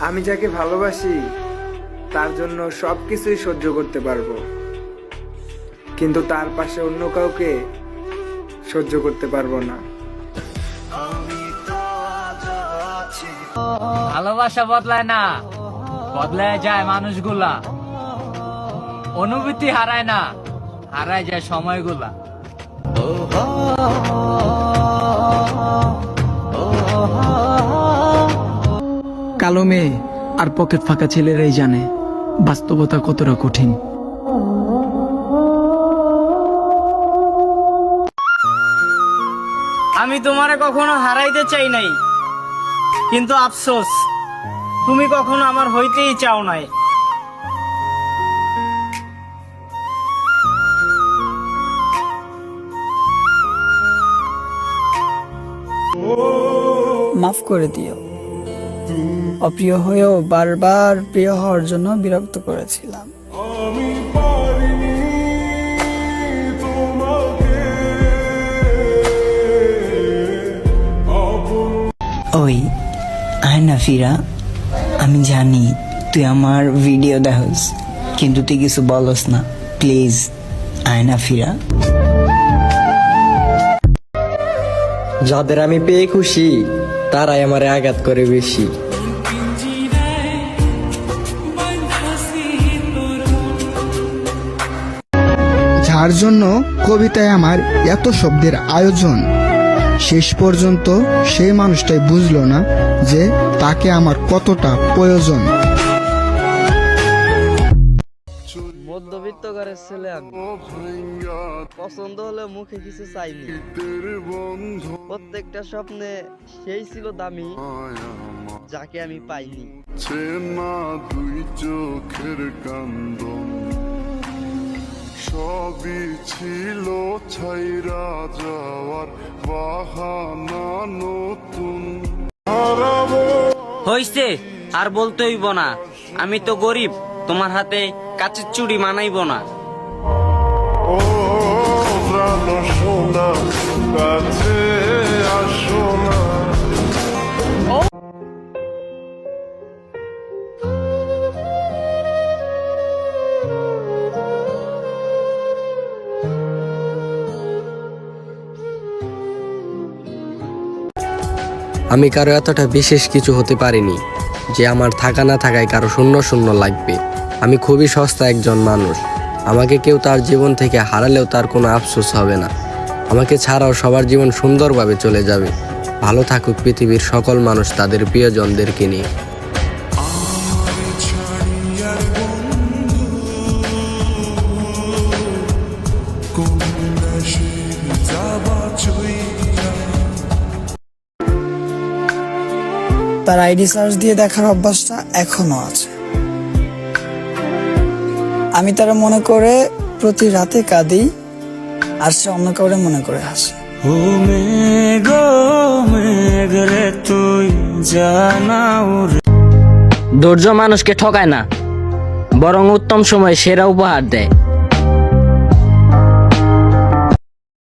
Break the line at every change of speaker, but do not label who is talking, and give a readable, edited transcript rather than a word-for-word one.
আমি যাকে ভালোবাসি তার জন্য সবকিছুই সহ্য করতে পারবো, কিন্তু তার পাশে অন্য কাউকে সহ্য করতে পারবো না।
ভালোবাসা বদলায় না, বদলায় যায় মানুষগুলা। অনুভূতি হারায় না, হারায় যায় সময়গুলা।
কালো মেয়ে আর পকেট ফাঁকা ছেলেরাই জানে বাস্তবতা কতটা কঠিন।
আমি তোমারে কখনো হারাইতে চাই নাই, কিন্তু আফসোস তুমি কখনো আমার হইতেই চাও নাই।
মাফ করে দিও, অপ্রিয় হয়েও বারবার প্রিয় হওয়ার জন্য বিরক্ত করেছিলাম।
ওই আয় না ফিরা, আমি জানি তুই আমার ভিডিও দেখস, কিন্তু তুই কিছু বলস না। প্লিজ আয় না ফিরা।
যাদের আমি পেয়ে খুশি তারাই আমারে আঘাত করে বেশি।
যার জন্য কবিতায় আমার এত শব্দের আয়োজন, শেষ পর্যন্ত সেই মানুষটাই বুঝলো না যে তাকে আমার কতটা প্রয়োজন।
মধ্যবিত্ত ঘরের ছেলে আমি, পছন্দ হলে মুখে কিছু চাইনি। প্রত্যেকটা স্বপ্নে সেই ছিল দামি যাকে আমি পাইনি।
দুই চোখের কান্দন সবই ছিল ছাইরা যাওয়ার বাহানা নতুন।
হইছে আর বলতে হইব না, আমি তো গরিব, তোমার হাতে কাচের চুড়ি মানাইব না।
ও প্রাণ সোনা কাছে আসো না।
আমি কারো এতটা বিশেষ কিছু হতে পারিনি যে আমার থাকা না থাকায় কারো শূন্য শূন্য লাগবে। আমি খুবই সস্তা একজন মানুষ। আমাকে কেউ তার জীবন থেকে হারালেও তার কোনো আফসোস হবে না। আমাকে ছাড়াও সবার জীবন সুন্দরভাবে চলে যাবে। ভালো থাকুক পৃথিবীর সকল মানুষ তাদের প্রিয়জনদেরকে নিয়ে।
তার আইডি সার্চ দিয়ে দেখার অভ্যাসটা এখনো আছে। আমি তারা মনে করে প্রতি রাতে কাঁদি, আর সে অন্য কাউরে মনে করে হাসে।
ও মেঘ মেঘ রে তুই জানাও রে। ধৈর্য মানুষকে ঠকায় না, বরং উত্তম সময় সেরা উপহার দেয়।